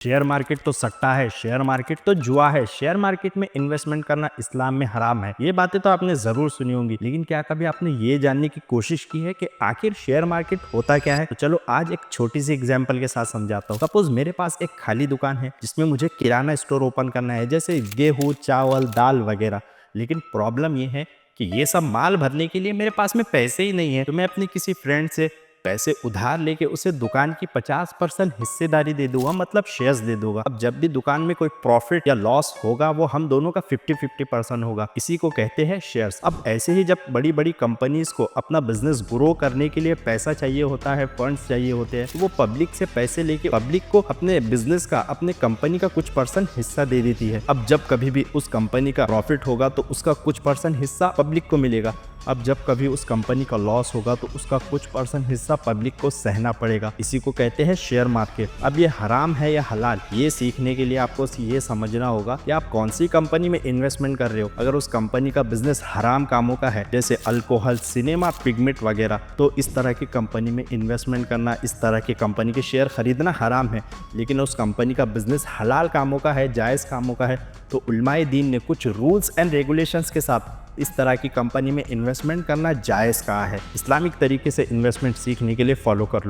Share market तो सट्टा है, शेयर मार्केट तो जुआ है, शेयर मार्केट में इन्वेस्टमेंट करना इस्लाम में हराम है। ये बातें तो आपने जरूर सुनी होंगी, लेकिन क्या कभी आपने ये जानने की कोशिश की है कि आखिर शेयर मार्केट होता क्या है? तो चलो आज एक छोटी सी एग्जांपल के साथ समझाता हूँ। सपोज मेरे पास एक खाली दुकान है जिसमें मुझे किराना स्टोर ओपन करना है, जैसे गेहूं, चावल, दाल वगैरह। लेकिन प्रॉब्लम ये है कि ये सब माल भरने के लिए मेरे पास में पैसे ही नहीं है, तो मैं अपने किसी फ्रेंड से पैसे उधार लेके उसे दुकान की 50% हिस्सेदारी दे दूंगा, मतलब शेयर्स दे दूंगा। अब जब भी दुकान में कोई प्रॉफिट या लॉस होगा वो हम दोनों का 50-50% होगा। इसी को कहते हैं शेयर्स। अब ऐसे ही जब बड़ी बड़ी कंपनीज को अपना बिजनेस ग्रो करने के लिए पैसा चाहिए होता है, फंड्स चाहिए होते हैं, तो वो पब्लिक से पैसे लेके पब्लिक को अपने बिजनेस का, अपने कंपनी का कुछ परसेंट हिस्सा दे देती है। अब जब कभी भी उस कंपनी का प्रॉफिट होगा तो उसका कुछ परसेंट हिस्सा पब्लिक को मिलेगा। अब जब कभी उस कंपनी का लॉस होगा तो उसका कुछ परसेंट हिस्सा पब्लिक को सहना पड़ेगा। इसी को कहते हैं शेयर मार्केट। अब ये हराम है या हलाल, ये सीखने के लिए आपको ये समझना होगा कि आप कौन सी कंपनी में इन्वेस्टमेंट कर रहे हो। अगर उस कंपनी का बिजनेस हराम कामों का है, जैसे अल्कोहल, सिनेमा, पिगमेंट वगैरह, तो इस तरह की कंपनी में इन्वेस्टमेंट करना, इस तरह की कंपनी के शेयर खरीदना हराम है। लेकिन उस कंपनी का बिजनेस हलाल कामों का है, जायज़ कामों का है, तो उलमाए दीन ने कुछ रूल्स एंड रेगुलेशंस के साथ इस तरह की कंपनी में इन्वेस्टमेंट करना जायज़ कहा है। इस्लामिक तरीके से इन्वेस्टमेंट सीखने के लिए फॉलो कर लो।